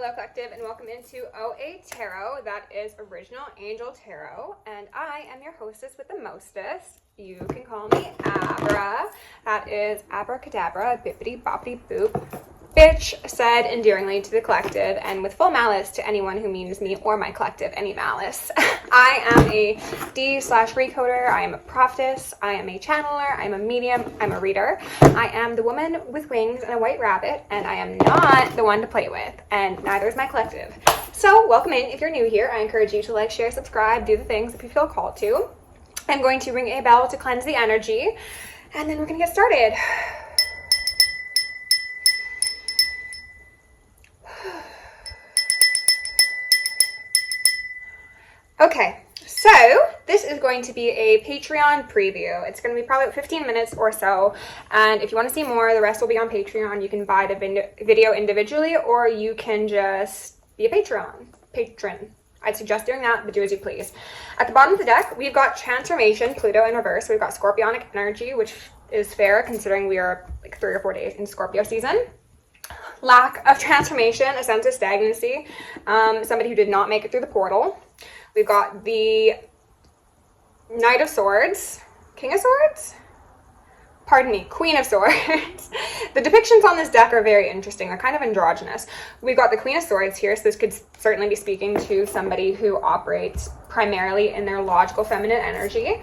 Hello Collective and welcome into OAtarot. That is Original Angel Tarot, and I am your hostess with the mostest. You can call me Abra. That is abracadabra, bippity boppity boop. Bitch said endearingly to the collective and with full malice to anyone who means me or my collective any malice. I am a D/recoder, I am a prophetess, I am a channeler, I'm a medium, I'm a reader. I am the woman with wings and a white rabbit, and I am not the one to play with, and neither is my collective. So welcome in. If you're new here, I encourage you to like, share, subscribe, do the things if you feel called to. I'm going to ring a bell to cleanse the energy, and then we're going to get started. Okay, so this is going to be a Patreon preview. It's going to be probably 15 minutes or so, and if you want to see more, the rest will be on Patreon. You can buy the video individually, or you can just be a patron. I'd suggest doing that, but do as you please. At the bottom of the deck, we've got Transformation, Pluto in reverse. We've got Scorpionic energy, which is fair considering we are like 3 or 4 days in Scorpio season. Lack of transformation, a sense of stagnancy, somebody who did not make it through the portal. We've got the Knight of Swords, King of Swords? Pardon me, Queen of Swords. The depictions on this deck are very interesting. They're kind of androgynous. We've got the Queen of Swords here, so this could certainly be speaking to somebody who operates primarily in their logical feminine energy.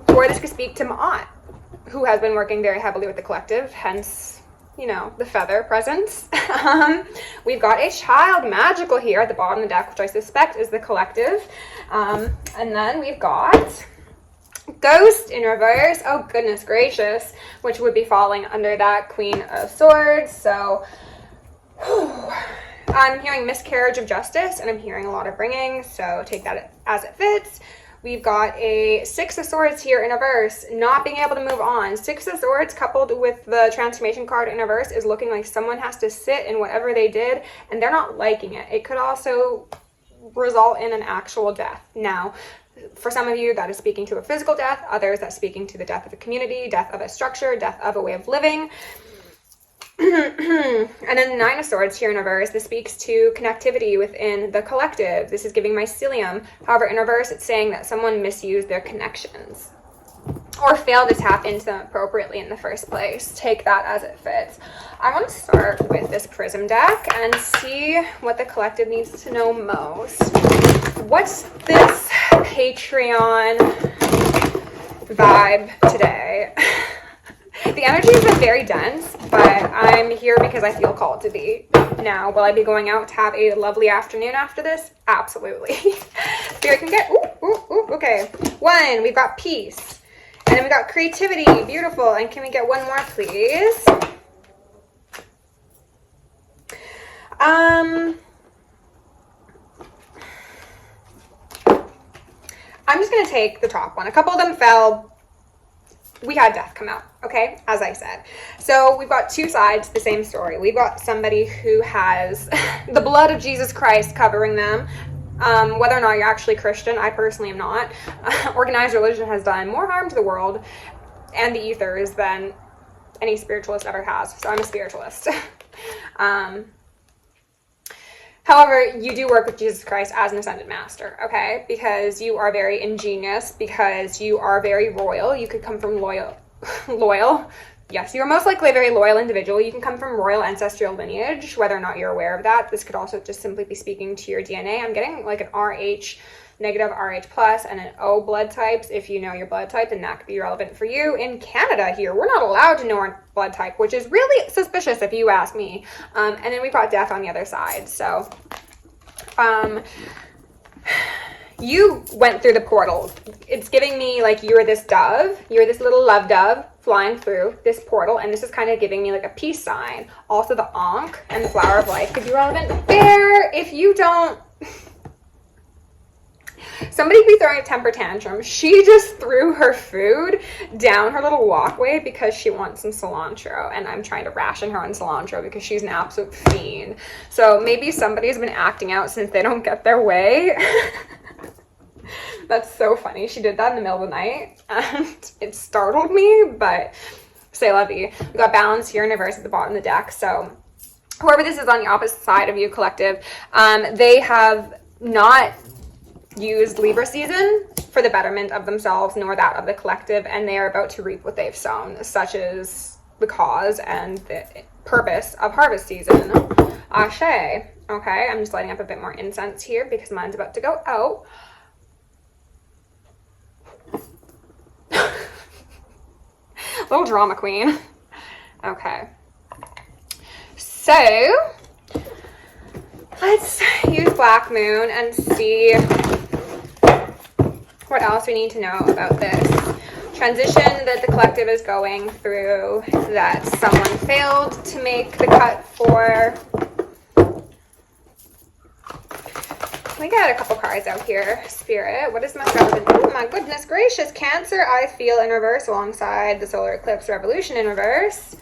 Or this could speak to Ma'at, who has been working very heavily with the collective, hence, you know, the feather presence. We've got a child magical here at the bottom of the deck, which I suspect is the collective. And then we've got Ghost in reverse. Oh, goodness gracious, which would be falling under that Queen of Swords. So, I'm hearing miscarriage of justice, and I'm hearing a lot of ringing, so take that as it fits. We've got a Six of Swords here in reverse, not being able to move on. Six of Swords coupled with the Transformation card in reverse is looking like someone has to sit in whatever they did, and they're not liking it. It could also result in an actual death. Now, for some of you, that is speaking to a physical death. Others, that's speaking to the death of a community, death of a structure, death of a way of living. And then the Nine of Swords here in reverse, this speaks to connectivity within the collective. This is giving mycelium. However, in reverse, it's saying that someone misused their connections or failed to tap into them appropriately in the first place. Take that as it fits. I want to start with this Prism deck and see what the collective needs to know most. What's this Patreon vibe today? The energy has been very dense, but I'm here because I feel called to be. Now, will I be going out to have a lovely afternoon after this? Absolutely. Spirit can get, okay. 1, we've got peace. And then we got creativity, beautiful. And can we get one more, please? I'm just going to take the top one. A couple of them fell. We had death come out, okay, as I said. So we've got two sides to the same story. We've got somebody who has the blood of Jesus Christ covering them. Whether or not you're actually Christian, I personally am not. Organized religion has done more harm to the world and the ethers than any spiritualist ever has. So I'm a spiritualist. However, you do work with Jesus Christ as an ascended master, okay? Because you are very ingenious, because you are very royal. You could come from loyal. Yes, you are most likely a very loyal individual. You can come from royal ancestral lineage, whether or not you're aware of that. This could also just simply be speaking to your DNA. I'm getting like an RH negative, RH plus, and an O blood types. If you know your blood type, then that could be relevant for you. In Canada here, we're not allowed to know our blood type, which is really suspicious if you ask me. And then we've got death on the other side. So, you went through the portal. It's giving me like you're this dove. You're this little love dove flying through this portal, and this is kind of giving me like a peace sign. Also, the Ankh and the Flower of Life could be relevant. Bear, if you don't... Somebody could be throwing a temper tantrum. She just threw her food down her little walkway because she wants some cilantro, and I'm trying to ration her on cilantro because she's an absolute fiend. So maybe somebody's been acting out since they don't get their way. That's so funny. She did that in the middle of the night, and it startled me, but c'est la vie. We got balance here in reverse at the bottom of the deck, so whoever this is on the opposite side of you, collective, they have not used Libra season for the betterment of themselves nor that of the collective, and they are about to reap what they've sown, such as the cause and the purpose of harvest season. Ashe. Okay, I'm just lighting up a bit more incense here because mine's about to go out. Little drama queen. Okay. So, let's use Black Moon and see what else we need to know about this transition that the collective is going through, that someone failed to make the cut for. We got a couple cards out here. Spirit, what is my relevant? Oh my goodness gracious. Cancer, I feel in reverse alongside the solar eclipse revolution in reverse.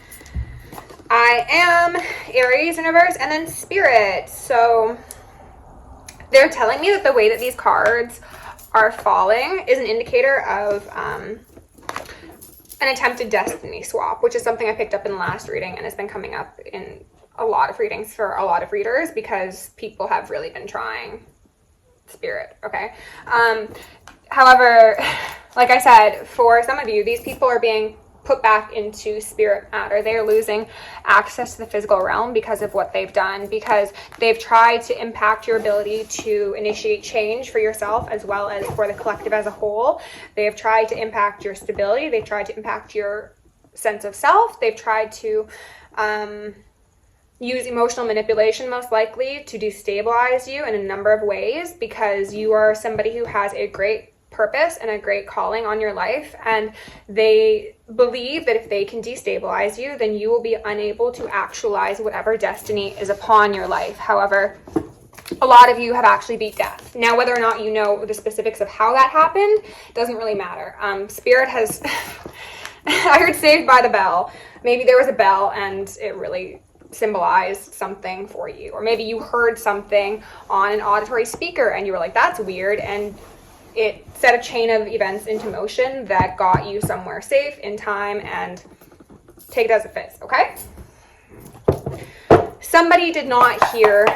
I am Aries in reverse, and then Spirit. So they're telling me that the way that these cards are falling is an indicator of an attempted destiny swap, which is something I picked up in the last reading and has been coming up in a lot of readings for a lot of readers because people have really been trying. Spirit, okay. However, like I said, for some of you, these people are being put back into spirit matter. They're losing access to the physical realm because of what they've done, because they've tried to impact your ability to initiate change for yourself as well as for the collective as a whole. They have tried to impact your stability. They've tried to impact your sense of self. They've tried to use emotional manipulation, most likely, to destabilize you in a number of ways, because you are somebody who has a great purpose and a great calling on your life, and they believe that if they can destabilize you, then you will be unable to actualize whatever destiny is upon your life. However, a lot of you have actually beat death. Now, whether or not you know the specifics of how that happened doesn't really matter. Spirit has I heard Saved by the Bell. Maybe there was a bell and it really symbolized something for you, or maybe you heard something on an auditory speaker and you were like, that's weird, and it set a chain of events into motion that got you somewhere safe in time, and take it as it fits, okay? Somebody did not hear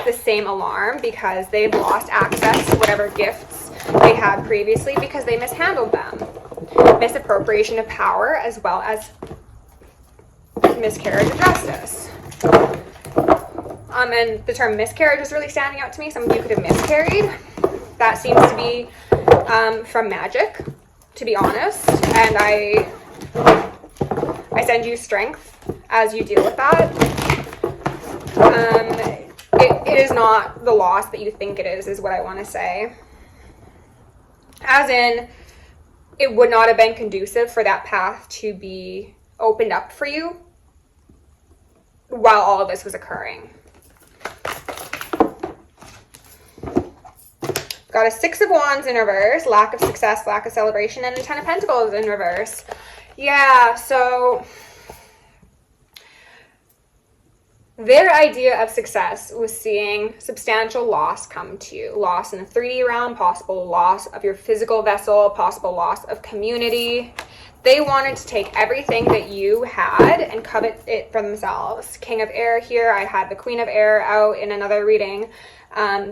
the same alarm because they've lost access to whatever gifts they had previously because they mishandled them. Misappropriation of power as well as miscarriage of justice. And the term miscarriage is really standing out to me. Some of you could have miscarried. That seems to be from magic, to be honest. And I send you strength as you deal with that. It is not the loss that you think it is what I want to say. As in, it would not have been conducive for that path to be opened up for you while all of this was occurring. Got a Six of Wands in reverse, lack of success, lack of celebration, and a Ten of Pentacles in reverse. Yeah, so their idea of success was seeing substantial loss come to you. Loss in the 3D realm, possible loss of your physical vessel, possible loss of community. They wanted to take everything that you had and covet it for themselves. King of Air here. I had the Queen of Air out in another reading.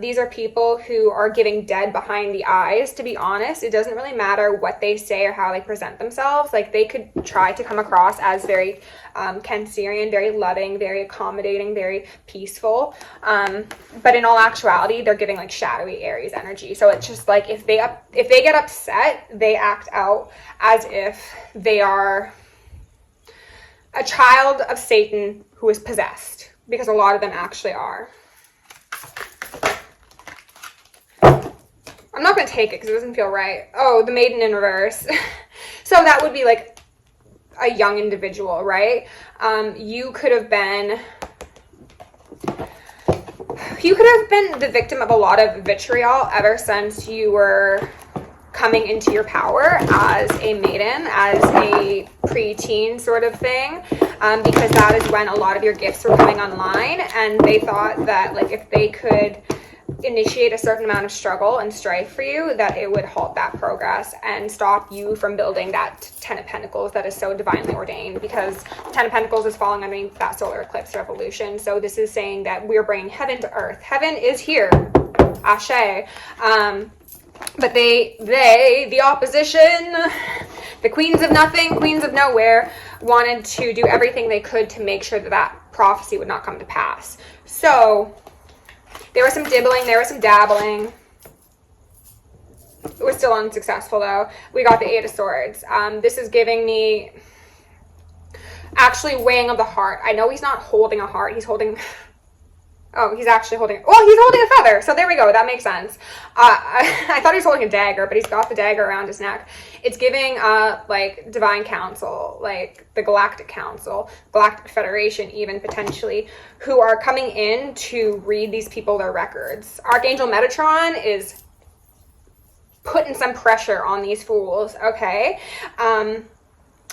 These are people who are giving dead behind the eyes, to be honest. It doesn't really matter what they say or how they present themselves. Like, they could try to come across as very Cancerian, very loving, very accommodating, very peaceful. But in all actuality, they're giving like shadowy Aries energy. So it's just like if they get upset, they act out as if they are a child of Satan who is possessed, because a lot of them actually are. I'm not going to take it because it doesn't feel right. Oh, the Maiden in reverse. So that would be like a young individual, right? You could have been the victim of a lot of vitriol ever since you were coming into your power as a maiden, as a preteen sort of thing, because that is when a lot of your gifts were coming online, and they thought that like if they could initiate a certain amount of struggle and strife for you, that it would halt that progress and stop you from building that 10 of Pentacles that is so divinely ordained, because 10 of Pentacles is falling underneath that solar eclipse revolution. So this is saying that we're bringing heaven to earth. Heaven is here. Ashe. But the opposition, the queens of nothing, queens of nowhere, wanted to do everything they could to make sure that that prophecy would not come to pass. So there was some dibbling, there was some dabbling. It was still unsuccessful though. We got the 8 of Swords. This is giving me actually weighing of the heart. I know he's not holding a heart. He's holding... Oh, he's actually holding... Well, he's holding a feather. So there we go. That makes sense. I thought he was holding a dagger, but he's got the dagger around his neck. It's giving, like, divine council, like the Galactic Council, Galactic Federation even, potentially, who are coming in to read these people their records. Archangel Metatron is putting some pressure on these fools, okay? And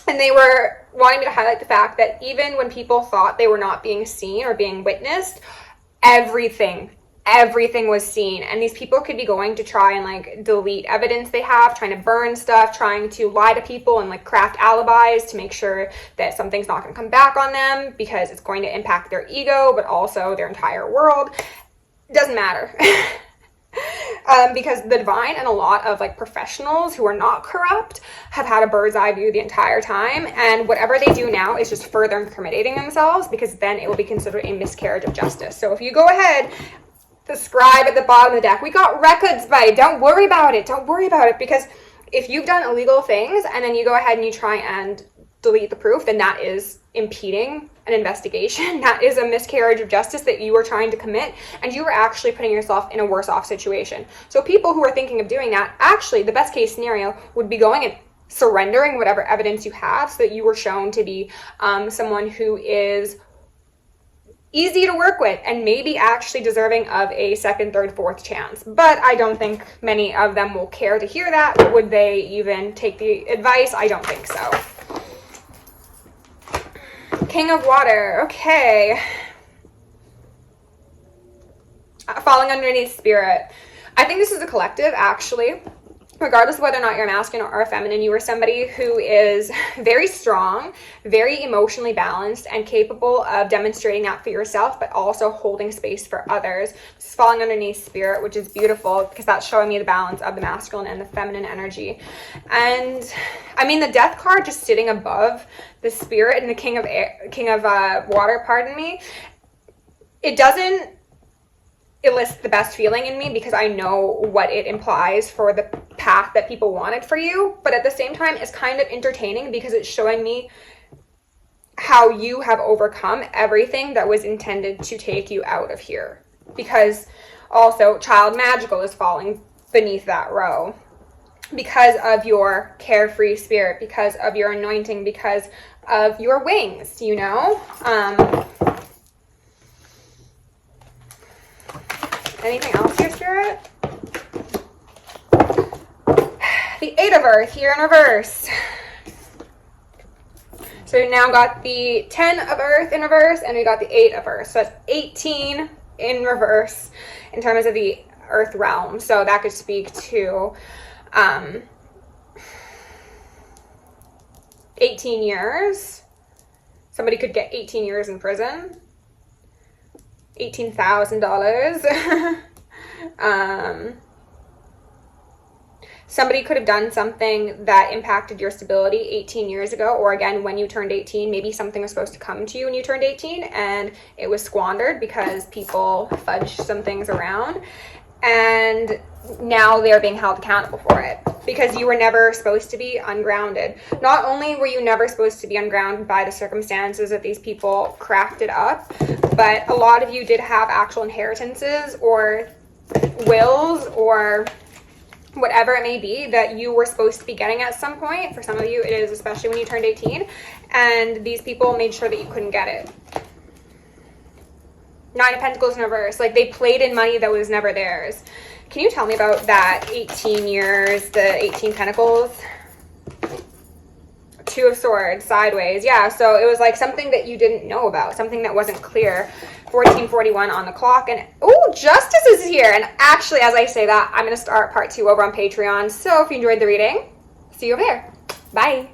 they were wanting me to highlight the fact that even when people thought they were not being seen or being witnessed, everything was seen. And these people could be going to try and like delete evidence they have, trying to burn stuff, trying to lie to people and like craft alibis to make sure that something's not going to come back on them, because it's going to impact their ego, but also their entire world. It doesn't matter. Because the divine and a lot of like professionals who are not corrupt have had a bird's eye view the entire time, and whatever they do now is just further incriminating themselves, because then it will be considered a miscarriage of justice. So if you go ahead, the scribe at the bottom of the deck, we got records by, don't worry about it, because if you've done illegal things and then you go ahead and you try and delete the proof, then that is impeding an investigation. That is a miscarriage of justice that you were trying to commit, and you were actually putting yourself in a worse off situation. So people who are thinking of doing that, actually the best case scenario would be going and surrendering whatever evidence you have, so that you were shown to be someone who is easy to work with and maybe actually deserving of a second, third, fourth chance. But I don't think many of them will care to hear that. Would they even take the advice? I don't think so. King of Water, okay. Falling underneath Spirit. I think this is a collective, actually. Regardless of whether or not you're masculine or feminine, you are somebody who is very strong, very emotionally balanced, and capable of demonstrating that for yourself, but also holding space for others. This is falling underneath Spirit, which is beautiful, because that's showing me the balance of the masculine and the feminine energy. And I mean, the Death card just sitting above the Spirit and the King of Water, pardon me, it doesn't elicit the best feeling in me, because I know what it implies for the path that people wanted for you. But at the same time, it's kind of entertaining, because it's showing me how you have overcome everything that was intended to take you out of here. Because also Child Magical is falling beneath that row, because of your carefree spirit, because of your anointing, because of your wings, you know? Anything else here, Spirit? The 8 of Earth here in reverse. So we now got the 10 of Earth in reverse, and we got the 8 of Earth. So that's 18 in reverse in terms of the Earth realm. So that could speak to 18 years. Somebody could get 18 years in prison. $18,000. Somebody could have done something that impacted your stability 18 years ago, or again, when you turned 18, maybe something was supposed to come to you when you turned 18 and it was squandered because people fudged some things around, and now they're being held accountable for it because you were never supposed to be ungrounded. Not only were you never supposed to be ungrounded by the circumstances that these people crafted up, but a lot of you did have actual inheritances or wills or whatever it may be that you were supposed to be getting at some point. For some of you, it is especially when you turned 18, and these people made sure that you couldn't get it. 9 of Pentacles in reverse. Like, they played in money that was never theirs. Can you tell me about that 18 years, the 18 Pentacles? Two of Swords, sideways. Yeah, so it was like something that you didn't know about, something that wasn't clear. 14:41 on the clock, and oh, Justice is here. And actually, as I say that, I'm going to start part 2 over on Patreon. So if you enjoyed the reading, see you over there. Bye.